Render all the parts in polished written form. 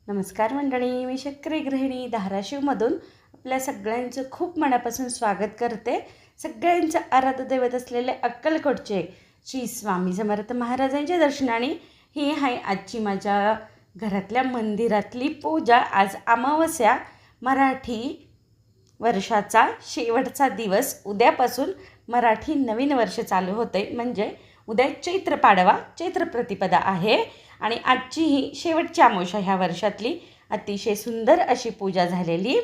नमस्कार मंडळी, मी शक्करी गृहिणी धाराशिवमधून आपल्या सगळ्यांचं खूप मनापासून स्वागत करते. सगळ्यांचं आराध्य दैवत असलेले अक्कलकोटचे श्री स्वामी समर्थ महाराजांच्या दर्शनाने ही आहे आजची माझ्या घरातल्या मंदिरातली पूजा. आज अमावस्या, मराठी वर्षाचा शेवटचा दिवस. उद्यापासून मराठी नवीन वर्ष चालू होते, म्हणजे उद्या चैत्र पाडवा, चैत्र प्रतिपदा आहे आणि आजची ही शेवटची अमावस्या ह्या वर्षातली. अतिशय सुंदर अशी पूजा झालेली.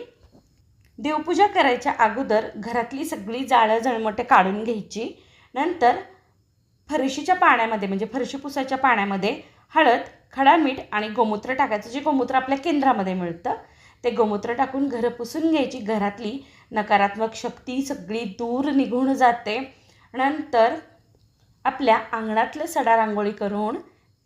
देवपूजा करायच्या अगोदर घरातली सगळी जाळं जळमटं काढून घ्यायची. नंतर फरशीच्या पाण्यामध्ये, म्हणजे फरशी पुसायच्या पाण्यामध्ये हळद, खडा मीठ आणि गोमूत्र टाकायचं. जे गोमूत्र आपल्या केंद्रामध्ये मिळतं ते गोमूत्र टाकून घरं पुसून घ्यायची. घरातली नकारात्मक शक्ती सगळी दूर निघून जाते. नंतर आपल्या अंगणातलं सडा रांगोळी करून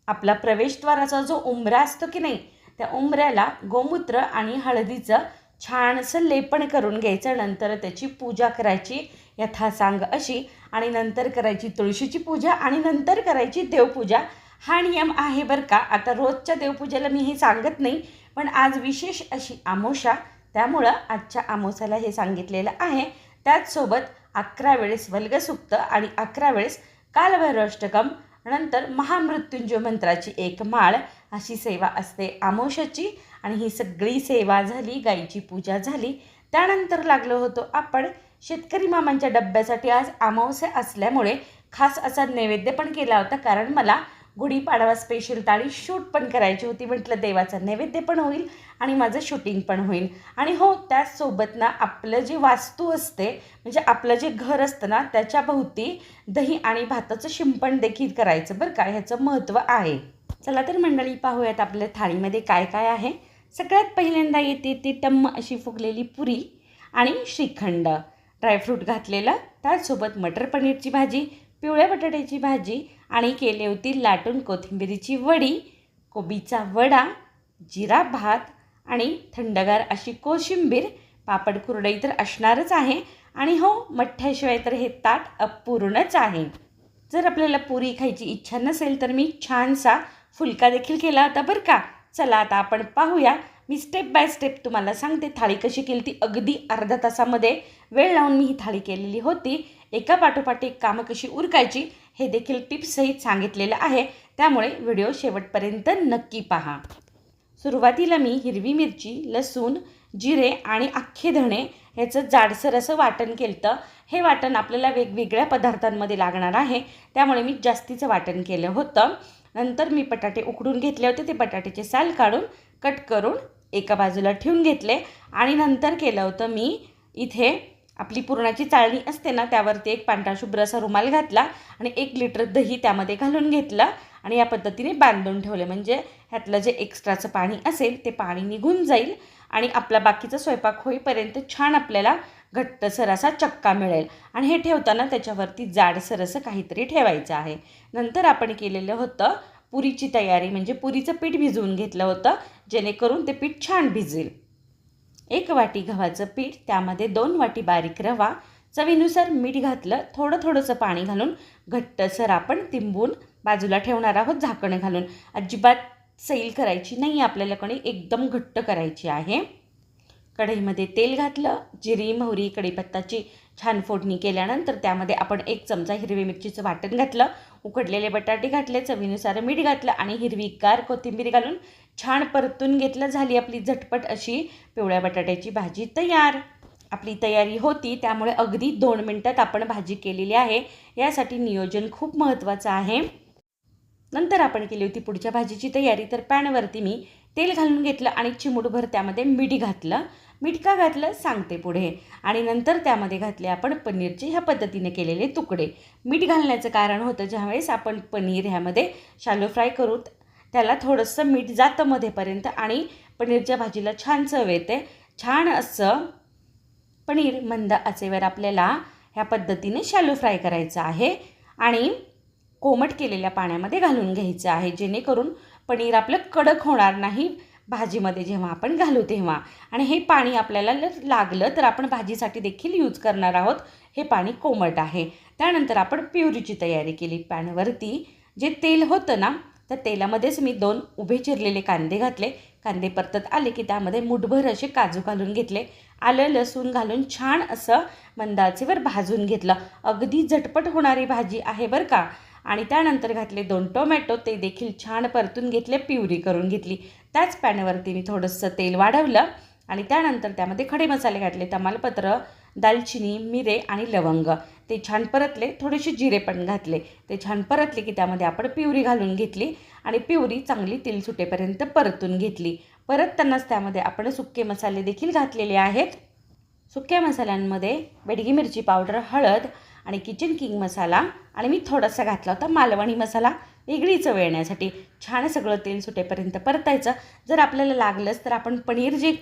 आपला प्रवेशद्वाराचा जो उंबरा असतो की नाही, त्या उंबऱ्याला गोमूत्र आणि हळदीचं छानसं लेपण करून घ्यायचं. नंतर त्याची पूजा करायची यथासांग अशी, आणि नंतर करायची तुळशीची पूजा आणि नंतर करायची देवपूजा. हा नियम आहे बरं का. आता रोजच्या देवपूजेला मी हे सांगत नाही, पण आज विशेष अशी अमावस्या, त्यामुळं आजच्या अमावस्याला हे सांगितलेलं आहे. त्याचसोबत 11 वेळेस वल्गसूक्त आणि 11 वेळेस कालभैरवाष्टकम, नंतर महामृत्युंजय मंत्राची एक माळ, अशी सेवा असते अमावस्याची. आणि ही सगळी सेवा झाली, गाईची पूजा झाली. त्यानंतर लागलो होतो आपण शेतकरी मामांच्या डब्यासाठी. आज अमावस्या असल्यामुळे खास असा नैवेद्य पण केला होता, कारण मला गुढीपाडवा स्पेशल ताळी शूट पण करायची होती. म्हटलं देवाचा नैवेद्य पण होईल आणि माझं शूटिंग पण होईल. आणि हो, त्याचसोबत ना आपलं जी वास्तू असते, म्हणजे आपलं जे घर असतं ना, त्याच्या भोवती दही आणि भाताचं शिंपण देखील करायचं बरं का. ह्याचं महत्त्व आहे. चला तर मंडळी, पाहूयात आपल्या थाळीमध्ये काय काय आहे. सगळ्यात पहिल्यांदा येते ती टम्म अशी फुगलेली पुरी आणि श्रीखंड, ड्रायफ्रूट घातलेलं. त्याचसोबत मटर पनीरची भाजी, पिवळ्या बटाट्याची भाजी आणि केली होती लाटून कोथिंबिरीची वडी, कोबीचा वडा, जिरा भात आणि थंडगार अशी कोशिंबीर. पापड कुरडई तर असणारच आहे. आणि हो, मठ्ठ्याशिवाय तर हे ताट अपूर्णच आहे. जर आपल्याला पुरी खायची इच्छा नसेल तर मी छानसा फुलका देखील केला होता बरं का. चला आता आपण पाहूया. मी स्टेप बाय स्टेप तुम्हाला सांगते थाळी कशी केली ती. अगदी अर्ध्या तासामध्ये वेळ लावून मी ही थाळी केलेली होती. एका पाठोपाठ एक कामं कशी उरकायची हे देखील टिप्ससहित सांगितलेलं आहे, त्यामुळे व्हिडिओ शेवटपर्यंत नक्की पहा. सुरुवातीला मी हिरवी मिरची, लसूण, जिरे आणि अख्खे धणे ह्याचं जाडसर असं वाटण केलं. हे वाटण आपल्याला वेगवेगळ्या पदार्थांमध्ये लागणार आहे, त्यामुळे मी जास्तीचं वाटण केलं होतं. नंतर मी बटाटे उकडून घेतले होते. ते बटाट्याचे साल काढून कट करून एका बाजूला ठेवून घेतले. आणि नंतर केलं होतं मी इथे आपली पुरणाची चाळणी असते ना, त्यावरती एक पांढरा शुभ्र असा रुमाल घातला आणि 1 लिटर दही त्यामध्ये घालून घेतलं आणि या पद्धतीने बांधून ठेवले. म्हणजे ह्यातलं जे एक्स्ट्राचं पाणी असेल ते पाणी निघून जाईल आणि आपला बाकीचा स्वयंपाक होईपर्यंत छान आपल्याला घट्टसर असा चक्का मिळेल. आणि हे ठेवताना त्याच्यावरती जाडसर असं काहीतरी ठेवायचं आहे. नंतर आपण केलेलं होतं पुरीची तयारी, म्हणजे पुरीचं पीठ भिजवून घेतलं होतं, जेणेकरून ते पीठ छान भिजेल. 1 वाटी गव्हाचं पीठ, त्यामध्ये 2 वाटी बारीक रवा, चवीनुसार मीठ घातलं, थोडंसं पाणी घालून घट्टसर आपण तिंबून बाजूला ठेवणार आहोत झाकण घालून. अजिबात सैल करायची नाही आपल्याला, कणी एकदम घट्ट करायची आहे. कढईमध्ये तेल घातलं, जिरी, मोहरी, कढीपत्ताची छान फोडणी केल्यानंतर त्यामध्ये आपण 1 चमचा हिरवी मिरचीचं वाटण घातलं, उकडलेले बटाटे घातले, चवीनुसार मीठ घातलं आणि हिरवीगार कोथिंबीर घालून छान परतून घेतलं. झाली आपली झटपट अशी पिवळ्या बटाट्याची भाजी तयार. आपली तयारी होती, त्यामुळे अगदी 2 मिनटात आपण भाजी केलेली आहे. यासाठी नियोजन खूप महत्त्वाचं आहे. नंतर आपण केली होती पुढच्या भाजीची तयारी. तर पॅनवरती मी तेल घालून घेतलं आणि चिमूटभर त्यामध्ये मीठ घातलं. मीठ का घातलं सांगते पुढे. आणि नंतर त्यामध्ये घातले आपण पनीरचे ह्या पद्धतीने केलेले तुकडे. मीठ घालण्याचं कारण होतं, ज्यावेळेस आपण पनीर ह्यामध्ये शॅलो फ्राय करू त्याला थोडंसं मीठ जातं मध्येपर्यंत आणि पनीरच्या भाजीला छान चव येते. छान असं पनीर मंद आचेवर आपल्याला ह्या पद्धतीने शॅलो फ्राय करायचं आहे आणि कोमट केलेल्या पाण्यामध्ये घालून घ्यायचं आहे, जेणेकरून पनीर आपलं कडक होणार नाही भाजीमध्ये जेव्हा आपण घालू तेव्हा. आणि हे पाणी आपल्याला लागलं तर आपण भाजीसाठी देखील यूज करणार आहोत. हे पाणी कोमट आहे. त्यानंतर आपण प्युरीची तयारी केली. पॅनवरती जे तेल होतं ना तर तेलामध्येच मी 2 उभे चिरलेले कांदे घातले. कांदे परतत आले की त्यामध्ये मुठभर असे काजू घालून घेतले. आलं लसूण घालून छान असं मंद आचेवर भाजून घेतलं. अगदी झटपट होणारी भाजी आहे बरं का. आणि त्यानंतर घातले 2 टोमॅटो, ते देखील छान परतून घेतले, प्युरी करून घेतली. त्याच पॅनवरती मी थोडंसं तेल वाढवलं आणि त्यानंतर त्यामध्ये खडे मसाले घातले. तमालपत्र, दालचिनी, मिरे आणि लवंग ते छान परतले. थोडेसे जिरे पण घातले. ते छान परतले की त्यामध्ये आपण प्युरी घालून घेतली आणि प्युरी चांगली तेल सुटेपर्यंत परतून घेतली. परततानाच त्यामध्ये आपण सुके मसाले देखील घातलेले आहेत. सुक्या मसाल्यांमध्ये बेडगी मिरची पावडर, हळद आणि किचन किंग मसाला आणि मी थोडासा घातला होता मालवणी मसाला वेगळी चव येण्यासाठी. छान सगळं तेल सुटेपर्यंत परतायचं. जर आपल्याला लागलंच तर आपण पनीर जे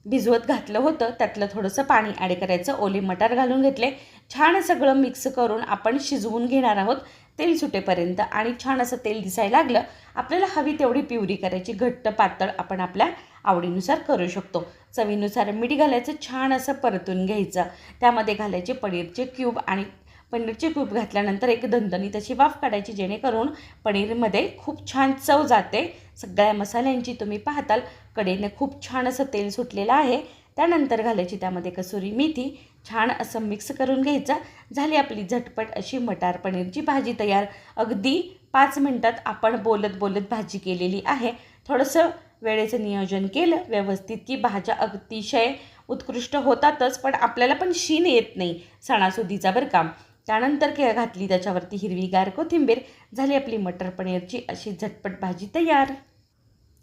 भिजवत घातलं होतं त्यातलं थोडंसं पाणी ॲड करायचं. ओले मटार घालून घेतले. छान सगळं मिक्स करून आपण शिजवून घेणार आहोत तेल सुटेपर्यंत. आणि छान असं तेल दिसायला लागलं. आपल्याला हवी तेवढी प्युरी करायची, घट्ट पातळ आपण आपल्या आवडीनुसार करू शकतो. चवीनुसार मीठ घालायचं, छान असं परतून घ्यायचं. त्यामध्ये घालायचे पनीरचे क्यूब आणि पनीरचे क्यूब घातल्यानंतर एक दणदणीत अशी वाफ काढायची, जेणेकरून पनीरमध्ये खूप छान चव जाते. सगळ्या मसाल्यांची तुम्ही पाहताल कढईने खूप छान असं तेल सुटलेलं आहे. त्यानंतर घालायची त्यामध्ये कसुरी मेथी, छान असं मिक्स करून घ्यायचं. झाली आपली झटपट अशी मटार पनीरची भाजी तयार. अगदी 5 मिनटात आपण बोलत बोलत भाजी केलेली आहे. थोडंसं वेळेचं नियोजन केलं व्यवस्थित की भाज्या अतिशय उत्कृष्ट होतातच, पण आपल्याला पण शीन येत नाही सणासुदीचा बरं का. त्यानंतर घातली त्याच्यावरती हिरवीगार कोथिंबीर. झाली आपली मटर पनीरची अशी झटपट भाजी तयार.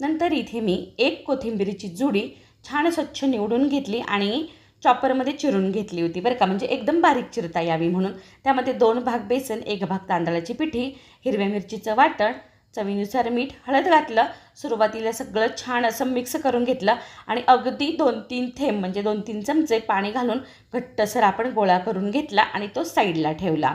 नंतर इथे मी 1 कोथिंबीरीची जुडी छान स्वच्छ निवडून घेतली आणि चॉपरमध्ये चिरून घेतली होती बरं का, म्हणजे एकदम बारीक चिरता यावी म्हणून. त्यामध्ये 2 भाग बेसन, 1 भाग तांदळाची पिठी, हिरव्या मिरचीचं वाटण, चवीनुसार मीठ, हळद घातलं. सुरुवातीला सगळं छान असं मिक्स करून घेतलं आणि अगदी 2-3 थेंब म्हणजे 2-3 चमचे पाणी घालून घट्टसर आपण गोळा करून घेतला आणि तो साईडला ठेवला.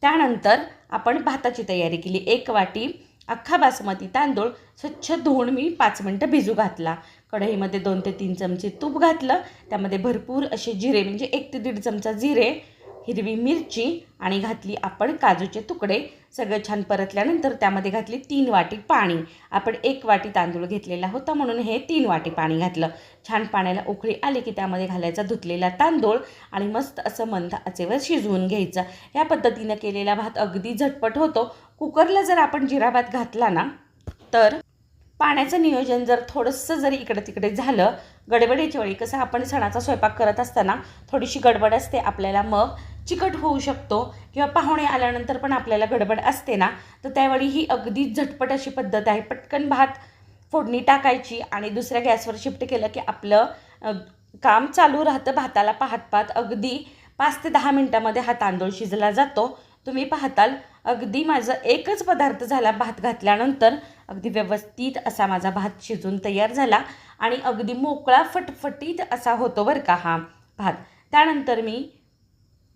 त्यानंतर आपण भाताची तयारी केली. 1 वाटी अख्खा बासमती तांदूळ स्वच्छ धुवून मी 5 मिनटं भिजू घातला. कढईमध्ये 2 ते 3 चमचे तूप घातलं. त्यामध्ये भरपूर असे जिरे म्हणजे 1 ते 1.5 चमचा जिरे, हिरवी मिरची आणि घातली आपण काजूचे तुकडे. सगळं छान परतल्यानंतर त्यामध्ये घातली 3 वाटी पाणी. आपण 1 वाटी तांदूळ घेतलेला होता म्हणून हे 3 वाटी पाणी घातलं. छान पाण्याला उकळी आली की त्यामध्ये घालायचा धुतलेला तांदूळ आणि मस्त असं मंद आचेवर शिजवून घ्यायचं. या पद्धतीनं केलेला भात अगदी झटपट होतो. कुकरला जर आपण जिरा भात घातला ना तर पाण्याचं नियोजन जर थोडंसं जरी इकडे तिकडे झालं गडबडीच्या वेळी, कसं आपण सणाचा स्वयंपाक करत असताना थोडीशी गडबड असते आपल्याला, मग चिकट होऊ शकतो किंवा पाहुणे आल्यानंतर पण आपल्याला गडबड असते ना, तर त्यावेळी ही अगदी झटपट अशी पद्धत आहे. पटकन भात फोडणी टाकायची आणि दुसऱ्या गॅसवर शिफ्ट केलं की आपलं काम चालू राहतं. भाताला पाहत अगदी 5 ते 10 मिनटामध्ये हा तांदूळ शिजला जातो. तुम्ही पाहताल अगदी माझं एकच पदार्थ झाला भात घातल्यानंतर, अगदी व्यवस्थित असा माझा भात शिजून तयार झाला आणि अगदी मोकळा फटफटीत असा होतो बरं का हा भात. त्यानंतर मी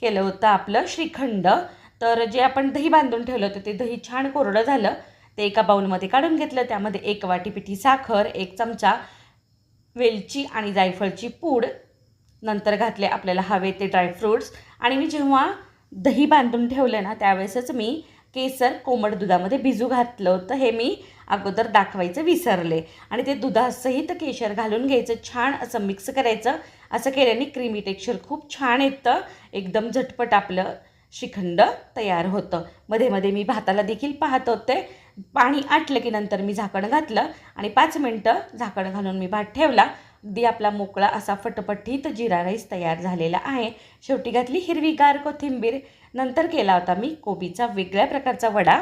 केलं होतं आपलं श्रीखंड. तर जे आपण दही बांधून ठेवलं होतं ते दही छान कोरडं झालं. ते एका बाउलमध्ये काढून घेतलं. त्यामध्ये 1 वाटी पिठी साखर, 1 चमचा वेलची आणि जायफळची पूड, नंतर घातले आपल्याला हवे ते ड्रायफ्रूट्स. आणि मी जेव्हा दही बांधून ठेवलं ना त्यावेळेसच मी केसर कोमट दुधामध्ये भिजू घातलं होतं. हे मी अगोदर दाखवायचं विसरले. आणि ते दुधासहित केशर घालून घ्यायचं, छान असं मिक्स करायचं. असं केल्याने क्रीमी टेक्स्चर खूप छान येतं. एकदम झटपट आपलं श्रीखंड तयार होतं. मध्ये मध्ये मी भाताला देखील पाहत होते. पाणी आटलं की नंतर मी झाकण घातलं आणि 5 मिनटं झाकण घालून मी भात ठेवला. अगदी आपला मोकळा असा फटफटीत जिरा राईस तयार झालेला आहे. शेवटी घातली हिरवीगार कोथिंबीर. नंतर केला होता मी कोबीचा वेगळ्या प्रकारचा वडा.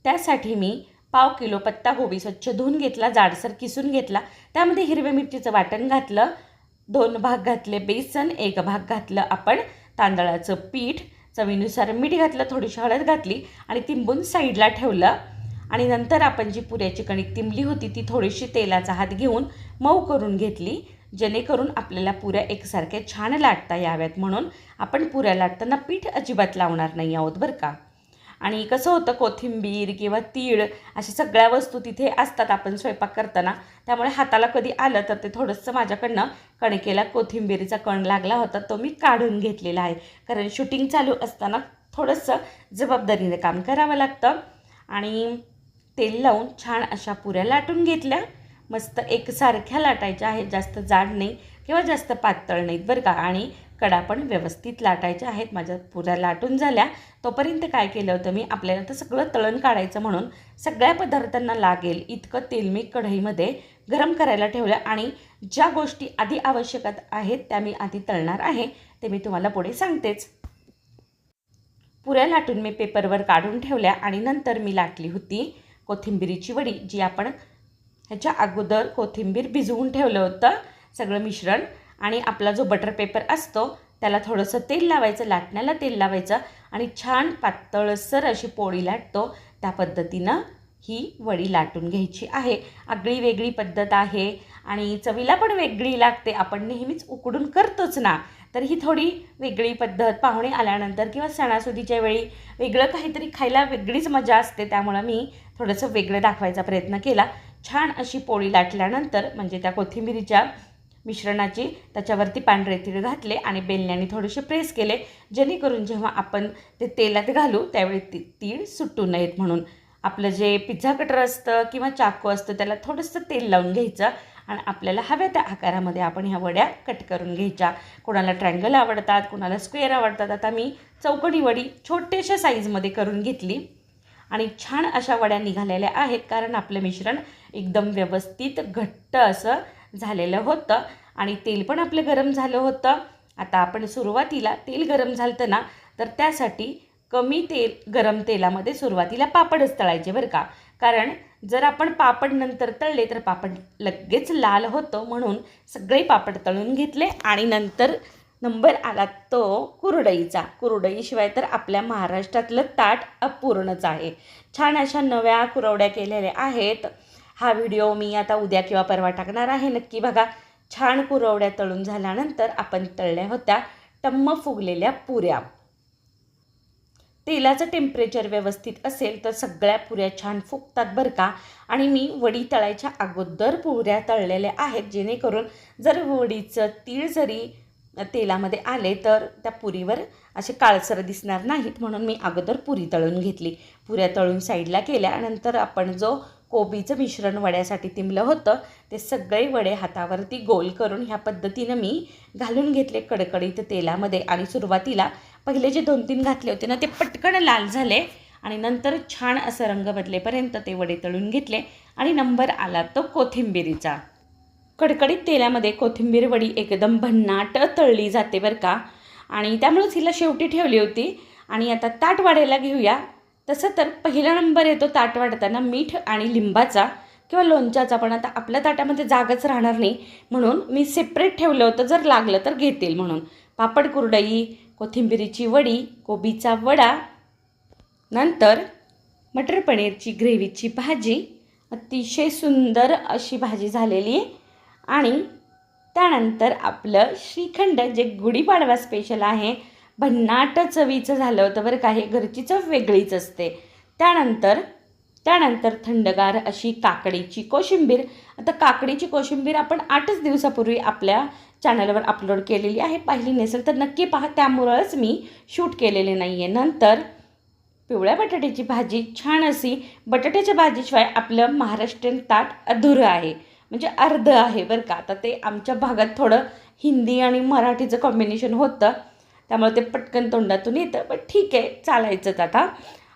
त्यासाठी मी पाव किलो पत्ताकोबी स्वच्छ धुवून घेतला, जाडसर किसून घेतला. त्यामध्ये हिरव्या मिरचीचं वाटण घातलं, 2 भाग घातले बेसन, 1 भाग घातलं आपण तांदळाचं पीठ, चवीनुसार मीठ घातलं, थोडीशी हळद घातली आणि तिंबून साईडला ठेवलं. आणि नंतर आपण जी पुऱ्याची कणिक तिंबली होती ती थोडीशी तेलाचा हात घेऊन मऊ करून घेतली, जेणेकरून आपल्याला पुऱ्या एकसारख्या छान लाटता याव्यात. म्हणून आपण पुऱ्या लाटताना पीठ अजिबात लावणार नाही आहोत बरं का. आणि कसं होतं, कोथिंबीर किंवा तीळ अशा सगळ्या वस्तू तिथे असतात आपण स्वयंपाक करताना, त्यामुळे हाताला कधी आलं तर ते थोडंसं माझ्याकडनं कणकेला कोथिंबीरीचा कण लागला होता, तो मी काढून घेतलेला आहे. कारण शूटिंग चालू असताना थोडंसं जबाबदारीने काम करावं लागतं. आणि तेल लावून छान अशा पुऱ्या लाटून घेतल्या. मस्त एकसारख्या लाटायच्या आहेत, जास्त जाड नाही किंवा जास्त पातळ नाहीत बरं का. आणि कडा पण व्यवस्थित लाटायच्या आहेत. माझ्या पुऱ्या लाटून झाल्या. तोपर्यंत काय केलं होतं मी, आपल्याला तर सगळं तळण काढायचं म्हणून सगळ्या पदार्थांना लागेल इतकं तेल मी कढईमध्ये गरम करायला ठेवलं. आणि ज्या गोष्टी आधी आवश्यक आहेत त्या मी आधी तळणार आहे, ते मी तुम्हाला पुढे सांगतेच. पुऱ्या लाटून मी पेपरवर काढून ठेवल्या आणि नंतर मी लाटली होती कोथिंबिरीची वडी, जी आपण ह्याच्या अगोदर कोथिंबीर भिजवून ठेवलं होतं सगळं मिश्रण. आणि आपला जो बटर पेपर असतो त्याला थोडंसं तेल लावायचं, लाटण्याला तेल लावायचं आणि छान पातळसर अशी पोळी लाटतो त्या पद्धतीनं ही वडी लाटून घ्यायची आहे. आगळी वेगळी पद्धत आहे आणि चवीला पण वेगळी लागते. आपण नेहमीच उकडून करतोच ना, तर ही थोडी वेगळी पद्धत पाहुणे आल्यानंतर किंवा सणासुदीच्या वेळी वेगळं काहीतरी खायला वेगळीच मजा असते. त्यामुळं मी थोडंसं वेगळं दाखवायचा प्रयत्न केला. छान अशी पोळी लाटल्यानंतर म्हणजे त्या कोथिंबिरीच्या मिश्रणाची त्याच्यावरती पांढरे तीळ घातले आणि बेलण्याने थोडेसे प्रेस केले, जेणेकरून जेव्हा आपण ते तेलात घालू त्यावेळी तीळ सुटू नयेत म्हणून. आपलं जे पिझ्झा कटर असतं किंवा चाकू असतं त्याला थोडंसं तेल लावून घ्यायचं आणि आपल्याला हव्या त्या आकारामध्ये आपण ह्या वड्या कट करून घ्यायच्या. कोणाला ट्रायंगल आवडतात, कोणाला स्क्वेअर आवडतात. आता मी चौकोनी वडी छोट्याशा साईजमध्ये करून घेतली आणि छान अशा वड्या निघालेल्या आहेत, कारण आपलं मिश्रण एकदम व्यवस्थित घट्ट असं झालेलं होतं आणि तेल पण आपलं गरम झालं होतं. आता आपण सुरुवातीला तेल गरम झालं ना, तर त्यासाठी कमी गरम तेलामध्ये सुरुवातीला पापडच तळायचे बरं का. कारण जर आपण पापड नंतर तळले तर पापड लगेच लाल होतं, म्हणून सगळे पापड तळून घेतले. आणि नंतर नंबर आला तो कुरडईचा. कुरडईशिवाय तर आपल्या महाराष्ट्रातलं ताट अपूर्णच आहे. छान अशा नव्या कुरवड्या केलेल्या आहेत. हा व्हिडिओ मी आता उद्या किंवा परवा टाकणार आहे, नक्की बघा. छान कुरवड्या तळून झाल्यानंतर आपण तळल्या होत्या टम्म फुगलेल्या पुऱ्या. तेलाचं टेम्परेचर व्यवस्थित असेल तर सगळ्या पुऱ्या छान फुगतात बरं का. आणि मी वडी तळायच्या अगोदर पुऱ्या तळलेल्या आहेत, जेणेकरून जर वडीचं तीळ जरी तेलामध्ये आले तर त्या पुरीवर असे काळसर दिसणार नाहीत, म्हणून मी अगोदर पुरी तळून घेतली. पुऱ्या तळून साईडला केल्या. नंतर आपण जो कोबीचं मिश्रण वड्यासाठी तिंबलं होतं ते सगळे वडे हातावरती गोल करून ह्या पद्धतीनं मी घालून घेतले कडकडीत तेलामध्ये. आणि सुरुवातीला पहिले जे 2-3 घातले होते ना ते पटकन लाल झाले आणि नंतर छान असं रंग बदलेपर्यंत ते वडे तळून घेतले. आणि नंबर आला तो कोथिंबिरीचा. कडकडीत तेलामध्ये कोथिंबीर वडी एकदम भन्नाट तळली जाते बरं का. आणि त्यामुळेच हिला शेवटी ठेवली होती. आणि आता ताट वाढायला घेऊया. तसं तर पहिला नंबर येतो ताट वाढताना मीठ आणि लिंबाचा किंवा लोणच्याचा, पण आता आपल्या ताटामध्ये जागाच राहणार नाही म्हणून मी सेपरेट ठेवलं होतं, जर लागलं तर घेतील म्हणून. पापड कुरडई, कोथिंबिरीची वडी, कोबीचा वडा, नंतर मटर पनीरची ग्रेव्हीची भाजी, अतिशय सुंदर अशी भाजी झालेली. आणि त्यानंतर आपलं श्रीखंड, जे गुढीपाडवा स्पेशल आहे, भन्नाट चवीचं झालं होतं बरं का. हे घरची चव वेगळीच असते. त्यानंतर थंडगार अशी काकडीची कोशिंबीर. आता काकडीची कोशिंबीर आपण 8च दिवसापूर्वी आपल्या चॅनलवर अपलोड केलेली आहे, पाहिली नसेल तर नक्की पहा, त्यामुळंच मी शूट केलेले नाही आहे. नंतर पिवळ्या बटाट्याची भाजी, छान अशी. बटाट्याच्या भाजीशिवाय आपलं महाराष्ट्रीयन ताट अधुरं आहे, म्हणजे अर्ध आहे बरं का. आता ते आमच्या भागात थोडं हिंदी आणि मराठीचं कॉम्बिनेशन होतं, त्यामुळे ते पटकन तोंडातून येतं, पण ठीक आहे, चालायचंच आता.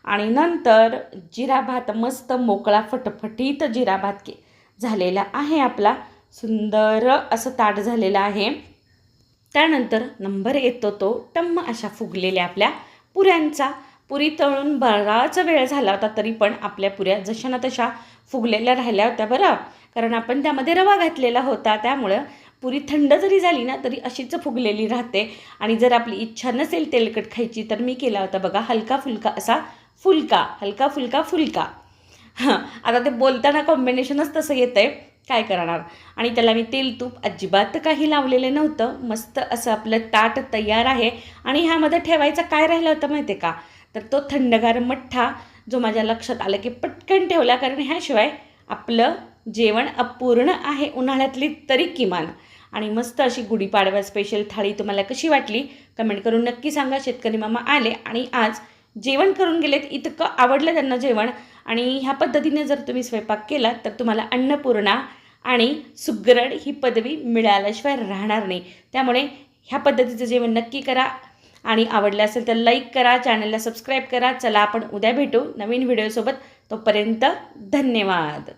आणि नंतर जिरा भात, मस्त मोकळा फटफटीत जिरा भात झालेला आहे आपला. सुंदर असं ताट झालेलं आहे. त्यानंतर नंबर येतो तो टम्म अशा फुगलेल्या आपल्या पुऱ्यांचा. पुरी तळून बराच वेळ झाला होता, तरी पण आपल्या पुऱ्या जशा ना तशा फुगलेल्या राहिल्या होत्या बरं, कारण आपण त्यामध्ये रवा घातलेला होता. त्यामुळं पुरी थंड जरी झाली ना तरी अशीच फुगलेली राहते. आणि जर आपली इच्छा नसेल तेलकट खायची तर मी केला होता बघा हलका फुलका असा फुलका, हलका फुलका फुलका. आता ते बोलताना कॉम्बिनेशनच तसं येतं आहे, काय करणार. आणि त्याला मी तेल तूप अजिबात काही लावलेलं नव्हतं. मस्त असं आपलं ताट तयार आहे. आणि ह्यामध्ये ठेवायचं काय राहिलं होतं माहिती आहे का, तर तो थंडगार मठ्ठा, जो माझ्या लक्षात आलं की पटकन ठेवला, कारण ह्याशिवाय आपलं जेवण अपूर्ण आहे उन्हाळ्यातली तरी किमान. आणि मस्त अशी गुढीपाडवा स्पेशल थाळी तुम्हाला कशी वाटली कमेंट करून नक्की सांगा. शेतकरी मामा आले आणि आज जेवण करून गेलेत, इतकं आवडलं त्यांना जेवण. आणि ह्या पद्धतीने जर तुम्ही स्वयंपाक केला तर तुम्हाला अन्नपूर्णा आणि सुगरण ही पदवी मिळाल्याशिवाय राहणार नाही. त्यामुळे ह्या पद्धतीचं जेवण नक्की करा आणि आवडलं असेल तर लाईक करा, चॅनलला सबस्क्राईब करा. चला आपण उद्या भेटू नवीन व्हिडिओसोबत. तोपर्यंत धन्यवाद.